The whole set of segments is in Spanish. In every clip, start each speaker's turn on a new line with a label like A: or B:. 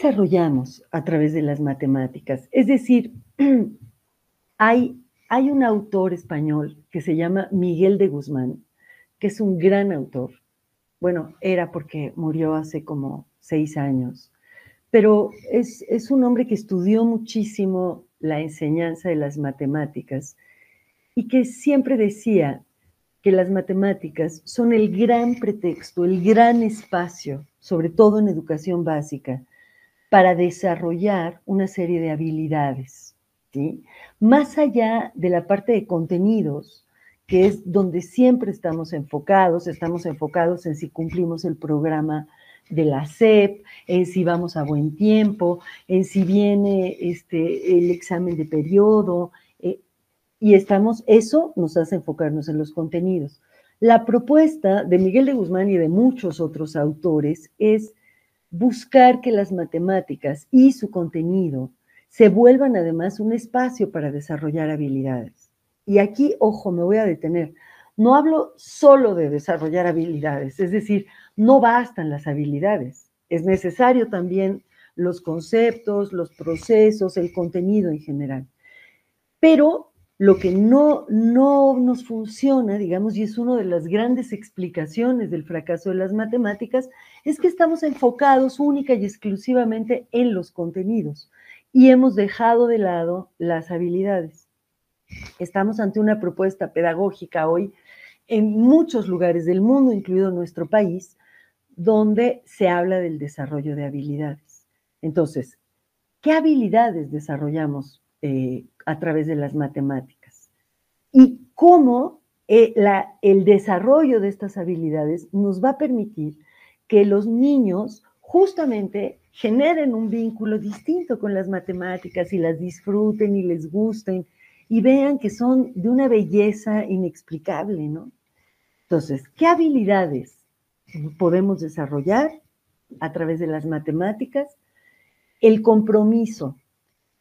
A: desarrollamos a través de las matemáticas? Es decir, hay un autor español que se llama Miguel de Guzmán, que es un gran autor. Bueno, era porque murió hace como 6 años, pero es un hombre que estudió muchísimo la enseñanza de las matemáticas y que siempre decía que las matemáticas son el gran pretexto, el gran espacio, sobre todo en educación básica, para desarrollar una serie de habilidades, ¿sí? Más allá de la parte de contenidos, que es donde siempre estamos enfocados en si cumplimos el programa de la SEP, en si vamos a buen tiempo, en si viene el examen de periodo, y eso nos hace enfocarnos en los contenidos. La propuesta de Miguel de Guzmán y de muchos otros autores es buscar que las matemáticas y su contenido se vuelvan además un espacio para desarrollar habilidades. Y aquí, ojo, me voy a detener. No hablo solo de desarrollar habilidades, es decir, no bastan las habilidades. Es necesario también los conceptos, los procesos, el contenido en general. Pero lo que no nos funciona, digamos, y es una de las grandes explicaciones del fracaso de las matemáticas, es que estamos enfocados única y exclusivamente en los contenidos y hemos dejado de lado las habilidades. Estamos ante una propuesta pedagógica hoy en muchos lugares del mundo, incluido nuestro país, donde se habla del desarrollo de habilidades. Entonces, ¿qué habilidades desarrollamos a través de las matemáticas? Y cómo el desarrollo de estas habilidades nos va a permitir que los niños justamente generen un vínculo distinto con las matemáticas y las disfruten y les gusten y vean que son de una belleza inexplicable, ¿no? Entonces, ¿qué habilidades podemos desarrollar a través de las matemáticas? El compromiso,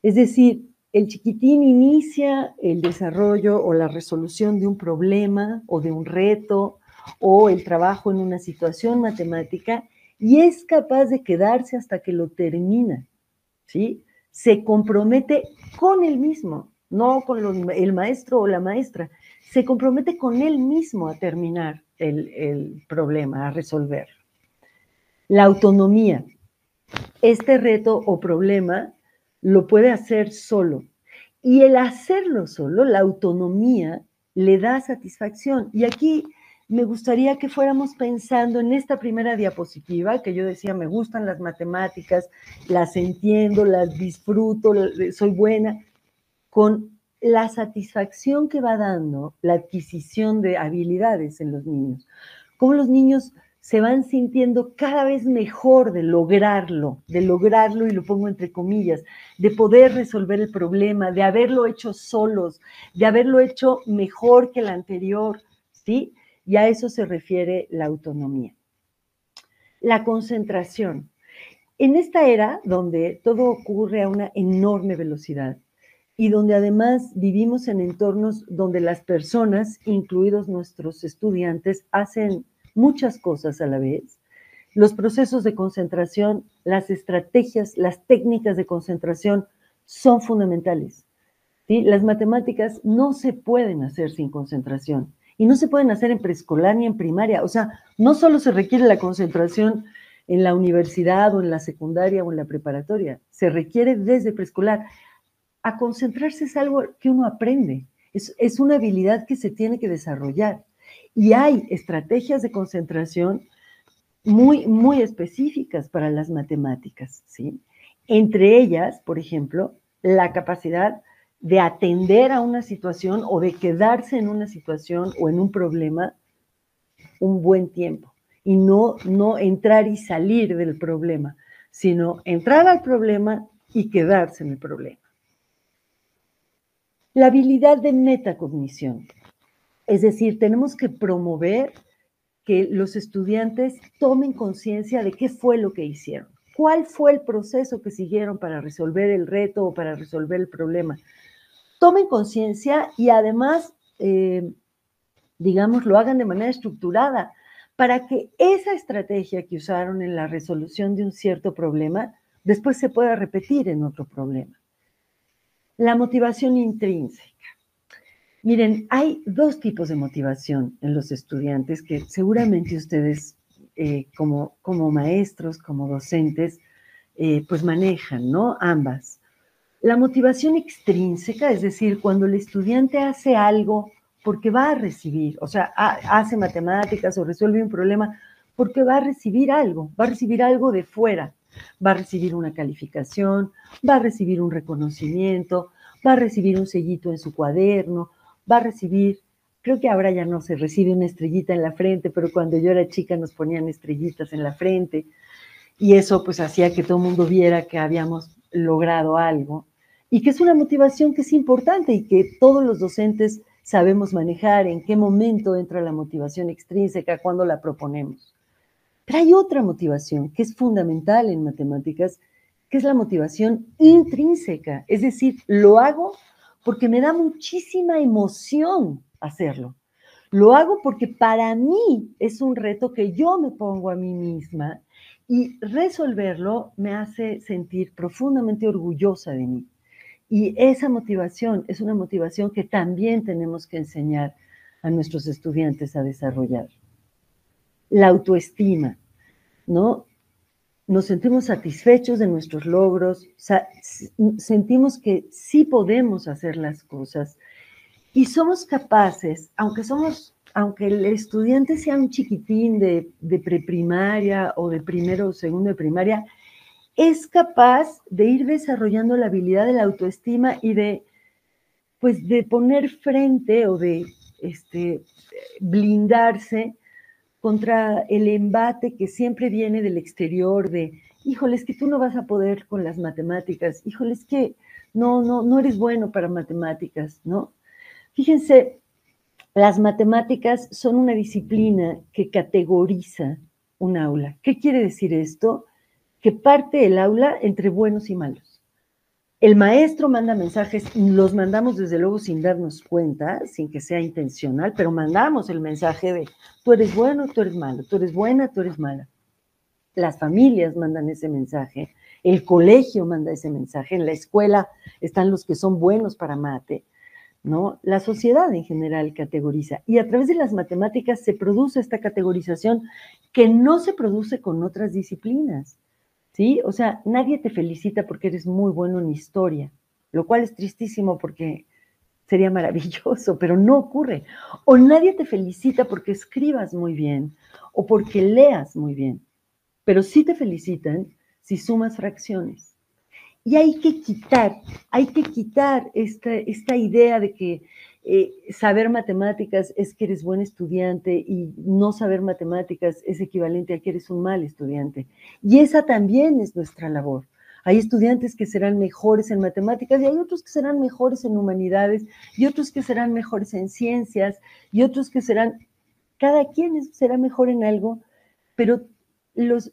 A: es decir, el chiquitín inicia el desarrollo o la resolución de un problema o de un reto o el trabajo en una situación matemática y es capaz de quedarse hasta que lo termina, ¿sí? Se compromete con él mismo, no con el maestro o la maestra, se compromete con él mismo a terminar el problema, a resolver. La autonomía. Este reto o problema lo puede hacer solo. Y el hacerlo solo, la autonomía, le da satisfacción. Y aquí me gustaría que fuéramos pensando en esta primera diapositiva, que yo decía, me gustan las matemáticas, las entiendo, las disfruto, soy buena, con la satisfacción que va dando la adquisición de habilidades en los niños. Cómo los niños se van sintiendo cada vez mejor de lograrlo, y lo pongo entre comillas, de poder resolver el problema, de haberlo hecho solos, de haberlo hecho mejor que el anterior, ¿sí? Y a eso se refiere la autonomía. La concentración. En esta era donde todo ocurre a una enorme velocidad y donde además vivimos en entornos donde las personas, incluidos nuestros estudiantes, hacen muchas cosas a la vez, los procesos de concentración, las estrategias, las técnicas de concentración son fundamentales, ¿sí? Las matemáticas no se pueden hacer sin concentración y no se pueden hacer en preescolar ni en primaria. O sea, no solo se requiere la concentración en la universidad o en la secundaria o en la preparatoria, se requiere desde preescolar. A concentrarse es algo que uno aprende, es una habilidad que se tiene que desarrollar. Y hay estrategias de concentración muy específicas para las matemáticas, ¿sí? Entre ellas, por ejemplo, la capacidad de atender a una situación o de quedarse en una situación o en un problema un buen tiempo y no entrar y salir del problema, sino entrar al problema y quedarse en el problema. La habilidad de metacognición, es decir, tenemos que promover que los estudiantes tomen conciencia de qué fue lo que hicieron, cuál fue el proceso que siguieron para resolver el reto o para resolver el problema. Tomen conciencia y además, digamos, lo hagan de manera estructurada para que esa estrategia que usaron en la resolución de un cierto problema después se pueda repetir en otro problema. La motivación intrínseca. Miren, hay dos tipos de motivación en los estudiantes que seguramente ustedes como maestros, como docentes, pues manejan, ¿no? Ambas. La motivación extrínseca, es decir, cuando el estudiante hace algo porque va a recibir, o sea, hace matemáticas o resuelve un problema porque va a recibir algo de fuera. Va a recibir una calificación, va a recibir un reconocimiento, va a recibir un sellito en su cuaderno, va a recibir, creo que ahora ya no se recibe una estrellita en la frente, pero cuando yo era chica nos ponían estrellitas en la frente y eso pues hacía que todo el mundo viera que habíamos logrado algo y que es una motivación que es importante y que todos los docentes sabemos manejar, en qué momento entra la motivación extrínseca, cuando la proponemos. Pero hay otra motivación que es fundamental en matemáticas, que es la motivación intrínseca, es decir, lo hago porque me da muchísima emoción hacerlo. Lo hago porque para mí es un reto que yo me pongo a mí misma y resolverlo me hace sentir profundamente orgullosa de mí. Y esa motivación es una motivación que también tenemos que enseñar a nuestros estudiantes a desarrollar. La autoestima, ¿no? Nos sentimos satisfechos de nuestros logros, sentimos que sí podemos hacer las cosas y somos capaces, aunque el estudiante sea un chiquitín de preprimaria o de primero o segundo de primaria, es capaz de ir desarrollando la habilidad de la autoestima y pues, de poner frente o de blindarse contra el embate que siempre viene del exterior de, híjole, es que tú no vas a poder con las matemáticas, híjole, es que no eres bueno para matemáticas, ¿no? Fíjense, las matemáticas son una disciplina que categoriza un aula. ¿Qué quiere decir esto? Que parte el aula entre buenos y malos. El maestro manda mensajes, los mandamos desde luego sin darnos cuenta, sin que sea intencional, pero mandamos el mensaje de tú eres bueno, tú eres malo, tú eres buena, tú eres mala. Las familias mandan ese mensaje, el colegio manda ese mensaje, en la escuela están los que son buenos para mate, ¿no? La sociedad en general categoriza y a través de las matemáticas se produce esta categorización que no se produce con otras disciplinas. ¿Sí? O sea, nadie te felicita porque eres muy bueno en historia, lo cual es tristísimo porque sería maravilloso, pero no ocurre. O nadie te felicita porque escribas muy bien o porque leas muy bien, pero sí te felicitan si sumas fracciones. Y hay que quitar esta idea de que saber matemáticas es que eres buen estudiante y no saber matemáticas es equivalente a que eres un mal estudiante. Y esa también es nuestra labor. Hay estudiantes que serán mejores en matemáticas y hay otros que serán mejores en humanidades y otros que serán mejores en ciencias y otros que cada quien será mejor en algo, pero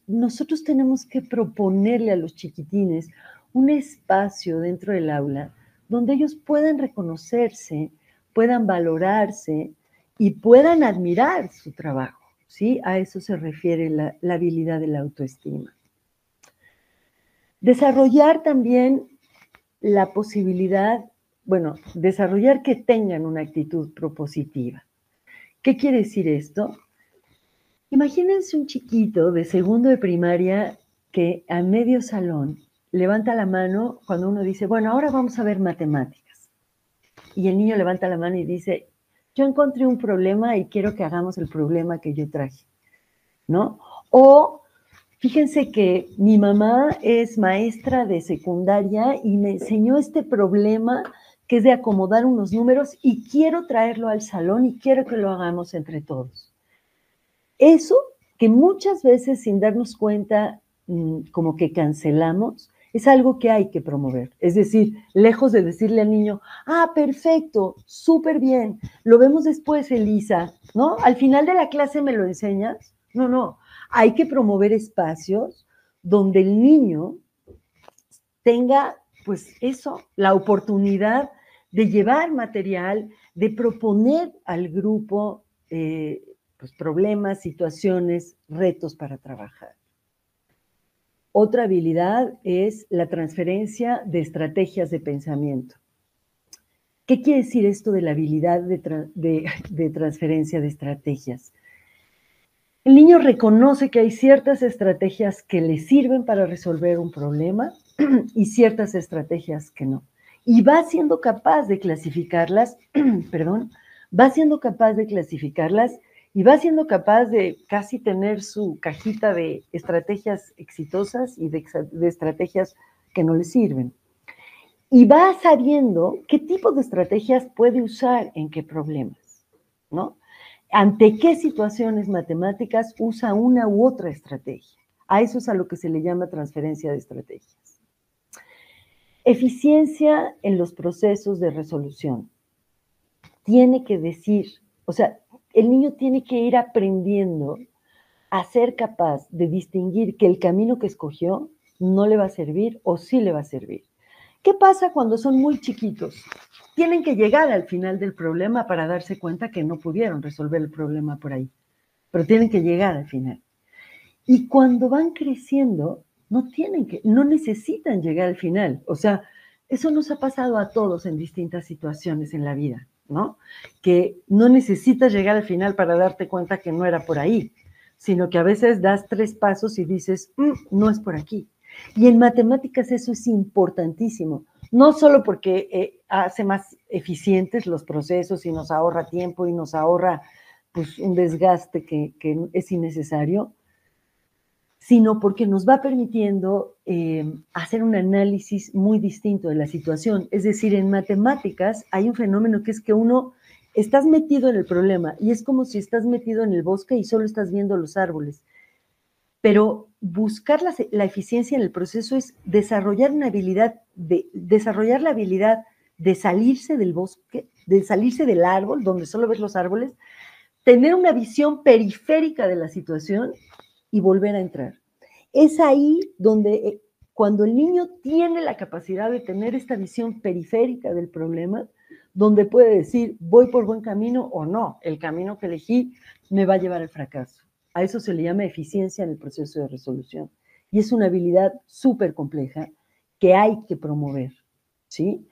A: nosotros tenemos que proponerle a los chiquitines un espacio dentro del aula donde ellos puedan reconocerse, puedan valorarse y puedan admirar su trabajo, ¿sí? A eso se refiere la habilidad de la autoestima. Desarrollar también la posibilidad, desarrollar que tengan una actitud propositiva. ¿Qué quiere decir esto? Imagínense un chiquito de segundo de primaria que a medio salón levanta la mano cuando uno dice, bueno, ahora vamos a ver matemáticas. Y el niño levanta la mano y dice, yo encontré un problema y quiero que hagamos el problema que yo traje, ¿no? O fíjense que mi mamá es maestra de secundaria y me enseñó este problema que es de acomodar unos números y quiero traerlo al salón y quiero que lo hagamos entre todos. Eso que muchas veces sin darnos cuenta, como que cancelamos, es algo que hay que promover. Es decir, lejos de decirle al niño, perfecto, súper bien, lo vemos después, Elisa, ¿no? Al final de la clase me lo enseñas. No, hay que promover espacios donde el niño tenga, pues eso, la oportunidad de llevar material, de proponer al grupo pues problemas, situaciones, retos para trabajar. Otra habilidad es la transferencia de estrategias de pensamiento. ¿Qué quiere decir esto de la habilidad de transferencia de estrategias? El niño reconoce que hay ciertas estrategias que le sirven para resolver un problema y ciertas estrategias que no. Y va siendo capaz de clasificarlas, perdón, va siendo capaz de clasificarlas y va siendo capaz de casi tener su cajita de estrategias exitosas y de estrategias que no le sirven. Y va sabiendo qué tipo de estrategias puede usar en qué problemas, ¿no? Ante qué situaciones matemáticas usa una u otra estrategia. A eso es a lo que se le llama transferencia de estrategias. Eficiencia en los procesos de resolución. Tiene que decir, o sea, el niño tiene que ir aprendiendo a ser capaz de distinguir que el camino que escogió no le va a servir o sí le va a servir. ¿Qué pasa cuando son muy chiquitos? Tienen que llegar al final del problema para darse cuenta que no pudieron resolver el problema por ahí, pero tienen que llegar al final. Y cuando van creciendo, no necesitan llegar al final. O sea, eso nos ha pasado a todos en distintas situaciones en la vida, ¿no? Que no necesitas llegar al final para darte cuenta que no era por ahí, sino que a veces das 3 pasos y dices, no es por aquí. Y en matemáticas eso es importantísimo, no solo porque hace más eficientes los procesos y nos ahorra tiempo y nos ahorra pues, un desgaste que es innecesario, sino porque nos va permitiendo hacer un análisis muy distinto de la situación. Es decir, en matemáticas hay un fenómeno que es que estás metido en el problema y es como si estás metido en el bosque y solo estás viendo los árboles. Pero buscar la eficiencia en el proceso es desarrollar la habilidad de salirse del bosque, de salirse del árbol, donde solo ves los árboles, tener una visión periférica de la situación y volver a entrar. Es ahí donde cuando el niño tiene la capacidad de tener esta visión periférica del problema, donde puede decir, voy por buen camino o no, el camino que elegí me va a llevar al fracaso. A eso se le llama eficiencia en el proceso de resolución. Y es una habilidad súper compleja que hay que promover, ¿sí?